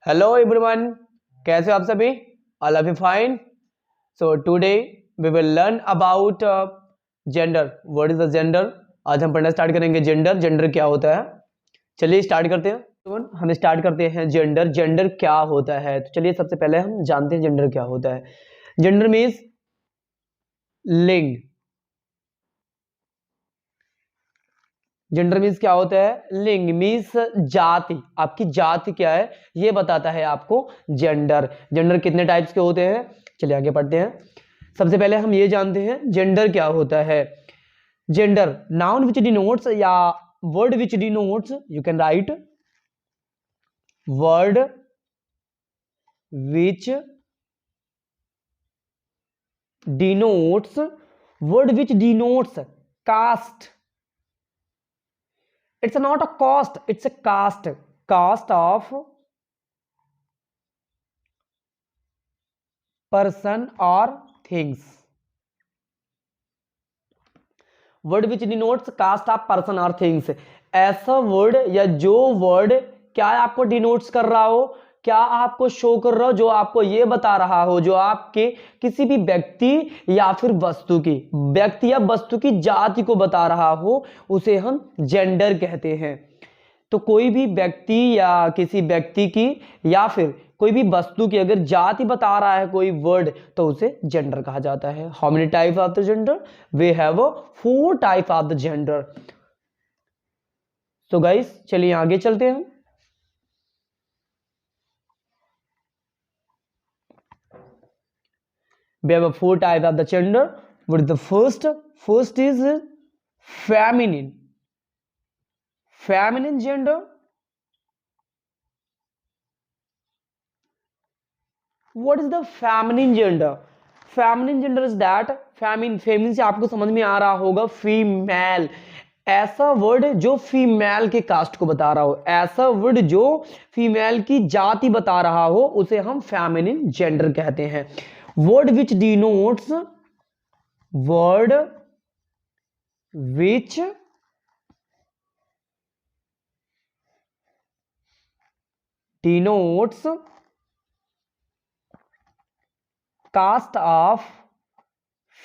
Hello everyone, कैसे हो आप सभी? All are you fine? So today we will learn about gender. What is the gender? आज हम पढ़ना स्टार्ट करेंगे जेंडर। जेंडर क्या होता है? चलिए स्टार्ट करते हैं। तो हम स्टार्ट करते हैं जेंडर। जेंडर क्या होता है? तो चलिए सबसे पहले हम जानते हैं जेंडर क्या होता है। जेंडर मीन्स लिंग। जेंडर मीन्स क्या होता है? लिंग मीन्स जाति। आपकी जाति क्या है ये बताता है आपको जेंडर। जेंडर कितने टाइप्स के होते हैं? चलिए आगे पढ़ते हैं। सबसे पहले हम ये जानते हैं जेंडर क्या होता है। जेंडर नाउन विच डिनोट्स या word which denotes, you can write word which denotes, word which denotes caste. It's not a cost, it's a caste. Caste of person or things. Word which denotes caste of person or things. ऐसा word या जो word क्या आपको denotes कर रहा हो, क्या आपको शो कर रहा हो, जो आपको ये बता रहा हो, जो आपके किसी भी व्यक्ति या फिर वस्तु की, व्यक्ति या वस्तु की जाति को बता रहा हो, उसे हम जेंडर कहते हैं। तो कोई भी व्यक्ति या किसी व्यक्ति की या फिर कोई भी वस्तु की अगर जाति बता रहा है कोई वर्ड, तो उसे जेंडर कहा जाता है। How many type of the gender? We have 4 type of the gender. So guys चलिए आगे चलते हैं। We have 4 types of the gender. What is the first? First is feminine. Feminine gender. What is the feminine gender? Feminine gender is that feminine से आपको समझ में आ रहा होगा फीमेल। ऐसा वर्ड जो फीमेल के कास्ट को बता रहा हो, ऐसा वर्ड जो फीमेल की जाति बता रहा हो, उसे हम फेमिनिन जेंडर कहते हैं। Word which denotes, word which denotes caste of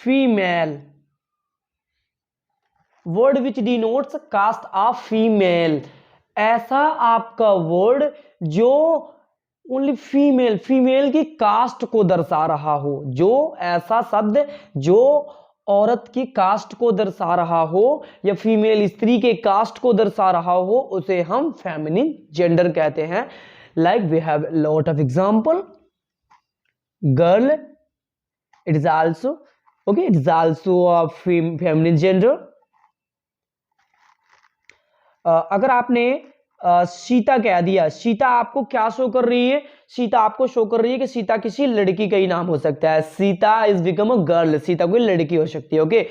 female. Word which denotes caste of female. ऐसा आपका वर्ड जो ओनली फीमेल, फीमेल की कास्ट को दर्शा रहा हो, जो ऐसा शब्द जो औरत की कास्ट को दर्शा रहा हो या फीमेल स्त्री के कास्ट को दर्शा रहा हो, उसे हम फेमिनिन जेंडर कहते हैं। Like we have lot of example. Girl, it is also okay, it is also a feminine gender. अगर आपने सीता कह दिया, सीता आपको क्या शो कर रही है? सीता आपको शो कर रही है कि सीता किसी लड़की का ही नाम हो सकता है। Sita is become a girl, Sita कोई लड़की हो सकती है। ओके,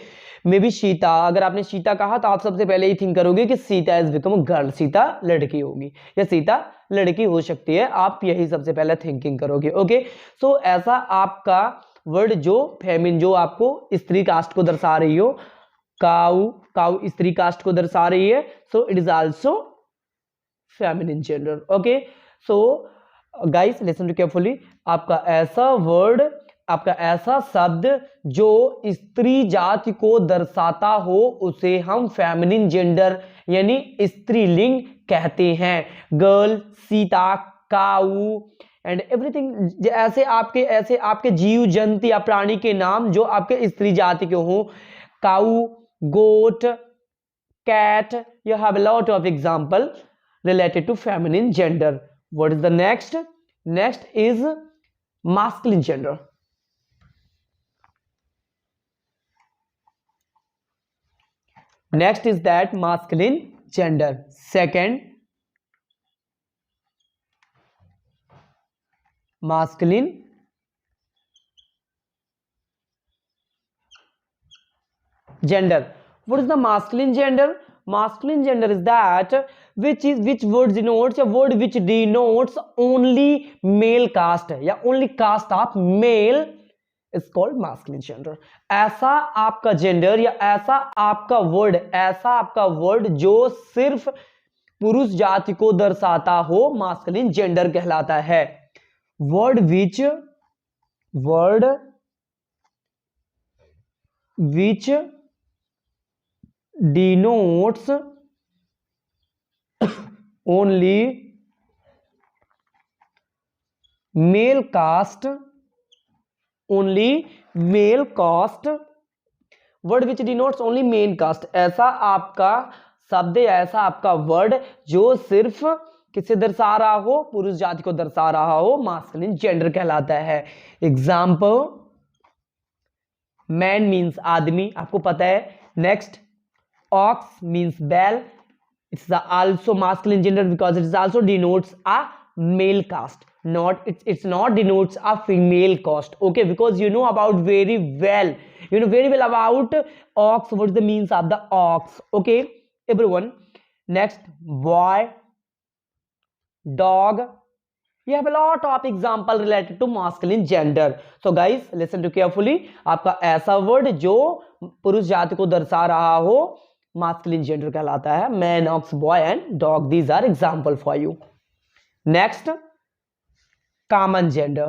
मे बी सीता, अगर आपने सीता कहा तो आप सबसे पहले ही थिंक करोगे कि Sita is become a girl, Sita लड़की होगी या सीता लड़की हो सकती है, आप यही सबसे पहले थिंकिंग करोगे। ओके, सो ऐसा आपका वर्ड जो फेमिन, जो आपको स्त्री कास्ट को दर्शा रही हो, काऊ, काऊ स्त्री कास्ट को दर्शा रही है, so it is also feminine gender. Okay, so guys listen to carefully. आपका ऐसा वर्ड, आपका ऐसा शब्द जो स्त्री जाति को दर्शाता हो, उसे हम फेमिनिन जेंडर यानी स्त्रीलिंग कहते हैं। Girl, Sita, cow and everything. ऐसे आपके जीव जंतु या प्राणी के नाम जो आपके स्त्री जाति के हो, काऊ, goat, cat, you have a lot of example related to feminine gender. What is the next? Next is masculine gender. Next is that masculine gender. Second, masculine gender. What is the masculine gender? Masculine gender is that which word denotes, a word which denotes only male caste या only caste of male is called masculine gender. ऐसा आपका gender या ऐसा आपका word जो सिर्फ पुरुष जाति को दर्शाता हो मास्कुलिन जेंडर कहलाता है। Word which denotes only male caste, word which denotes only male caste, ऐसा आपका शब्द, ऐसा आपका वर्ड जो सिर्फ किसे दर्शा रहा हो, पुरुष जाति को दर्शा रहा हो, मास्कुलिन जेंडर कहलाता है। एग्जाम्पल, मैन मीन्स आदमी, आपको पता है। नेक्स्ट, ऑक्स मीन्स बैल, it's also masculine gender because it is also denotes a male caste, it's not denotes a female caste, okay, because you know about very well about ox, what is the means of the ox, okay everyone. Next, boy, dog, you have a lot of example related to masculine gender. So guys, listen to carefully, आपका ऐसा word जो पुरुष जाति को दर्शा रहा हो masculine gender कहलाता है। man, ox, boy and dog, these are example for you. Next, common gender.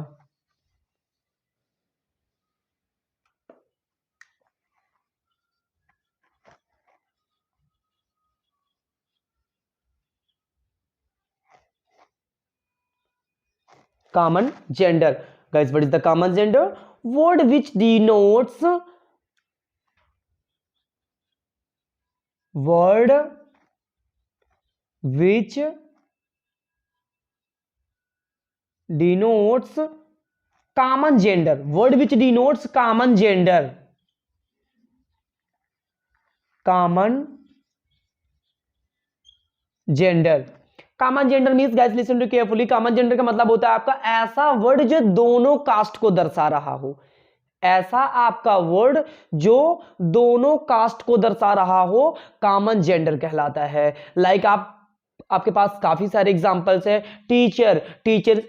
Common gender, guys, what is the common gender? Word which denotes common gender, word which denotes common gender, common gender means, guys, listen to carefully, common gender का मतलब होता है आपका ऐसा word जो दोनों cast को दर्शा रहा हो, ऐसा आपका वर्ड जो दोनों कास्ट को दर्शा रहा हो कॉमन जेंडर कहलाता है। लाइक आपके पास काफी सारे एग्जांपल्स है। Teacher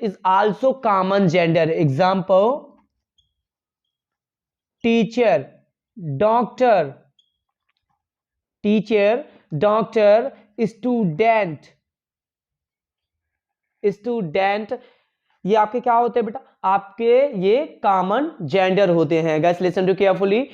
is also common gender, example teacher, doctor, student, ये आपके क्या होते हैं बेटा, आपके ये कॉमन जेंडर होते हैं। गाइस लिसन टू केयरफुली,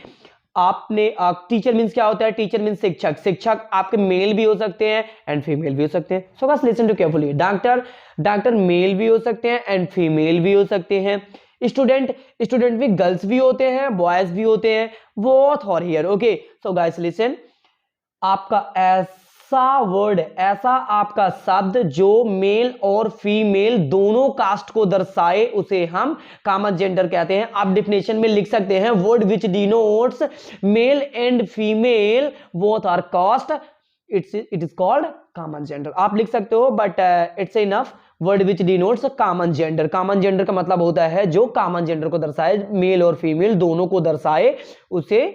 आपने टीचर मींस क्या होता है, टीचर मींस शिक्षक आपके मेल भी हो सकते हैं एंड फीमेल भी हो सकते हैं। So guys listen to carefully, doctor male भी हो सकते हैं एंड फीमेल भी हो सकते हैं। स्टूडेंट भी गर्ल्स भी होते हैं, बॉयज भी होते हैं, बोथ और here, okay. So guys listen, आपका ऐसा वर्ड, ऐसा आपका शब्द जो मेल और फीमेल दोनों कास्ट को दर्शाए उसे हम कॉमन जेंडर कहते हैं। आप डिफिनेशन में लिख सकते हैं, word which denotes male and female both are caste, it is called common gender. आप लिख सकते हो but it's enough. Word which denotes common gender, common gender का मतलब होता है जो कॉमन जेंडर को दर्शाए, मेल और फीमेल दोनों को दर्शाए उसे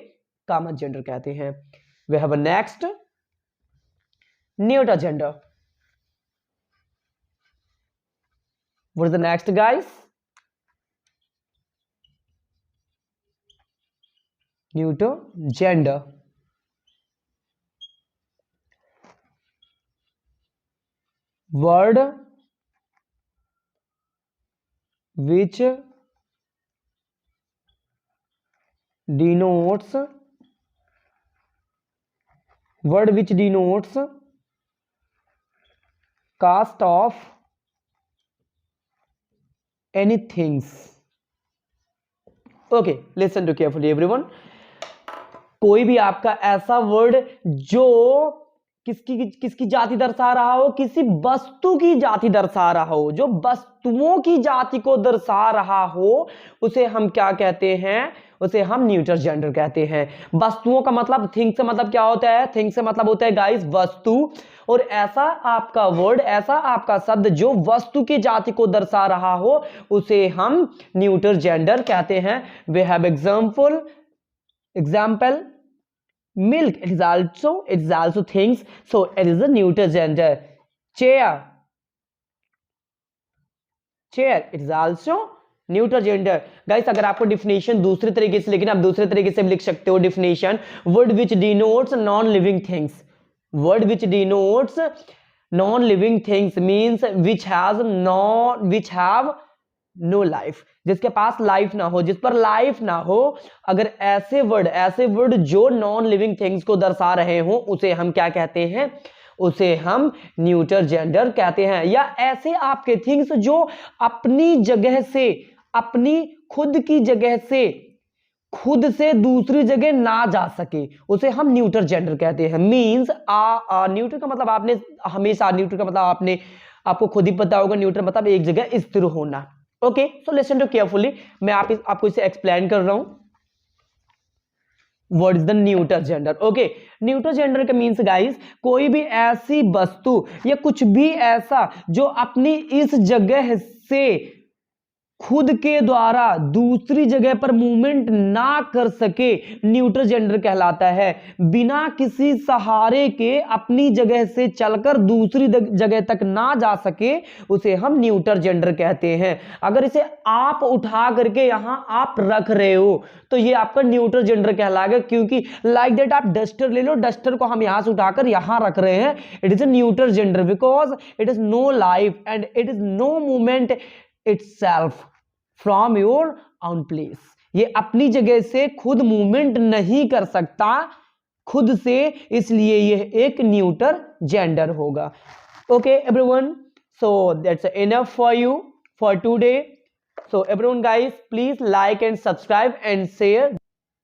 कॉमन जेंडर कहते हैं। We have a next neuter gender. What is the next, guys? Neuter gender. Word which denotes caste of anything. Okay, listen to carefully everyone. कोई भी आपका ऐसा वर्ड जो किसकी जाति दर्शा रहा हो, किसी वस्तु की जाति दर्शा रहा हो, जो वस्तुओं की जाति को दर्शा रहा हो, उसे हम क्या कहते हैं, उसे हम न्यूट्रल जेंडर कहते हैं। वस्तुओं का मतलब थिंग से मतलब क्या होता है, थिंग से मतलब होता है गाइस वस्तु, और ऐसा आपका वर्ड, ऐसा आपका शब्द जो वस्तु की जाति को दर्शा रहा हो उसे हम न्यूट्रल जेंडर कहते हैं। We have example milk, it is also things, so it is a neuter gender. Chair, it is also neutral gender. Guys अगर आपको डिफिनेशन दूसरे तरीके से, लेकिन आप दूसरे तरीके से भी लिख सकते हो definition, word which denotes non living things, word which denotes non living things means which have no life, जिसके पास लाइफ ना हो, जिस पर लाइफ ना हो। अगर ऐसे वर्ड जो नॉन लिविंग थिंग्स को दर्शा रहे हो उसे हम क्या कहते हैं, उसे हम न्यूटर जेंडर कहते हैं। या ऐसे आपके थिंग्स जो अपनी जगह से, अपनी खुद की जगह से, खुद से दूसरी जगह ना जा सके, उसे हम न्यूटर जेंडर कहते हैं। मींस न्यूटर का मतलब आपने हमेशा, न्यूटर का मतलब आपको खुद ही पता होगा, न्यूटर मतलब एक जगह स्थिर होना। Okay, so listen to carefully, मैं आपको इसे एक्सप्लेन कर रहा हूं। What is the neuter gender? Okay, neuter gender का मीन्स गाइस, कोई भी ऐसी वस्तु या कुछ भी ऐसा जो अपनी इस जगह से खुद के द्वारा दूसरी जगह पर मूवमेंट ना कर सके, न्यूटर जेंडर कहलाता है। बिना किसी सहारे के अपनी जगह से चलकर दूसरी जगह तक ना जा सके, उसे हम न्यूटर जेंडर कहते हैं। अगर इसे आप उठा करके यहां आप रख रहे हो तो ये आपका न्यूटर जेंडर कहलाएगा, क्योंकि लाइक दैट आप डस्टर ले लो, डस्टर को हम यहां से उठाकर यहां रख रहे हैं, it is a neuter gender because it is no life and it is no movement itself from your own place। ये अपनी जगह से खुद मूवमेंट नहीं कर सकता खुद से, इसलिए यह एक न्यूटर जेंडर होगा। Okay everyone, so that's enough for you for today। So everyone guys, please like and subscribe and share।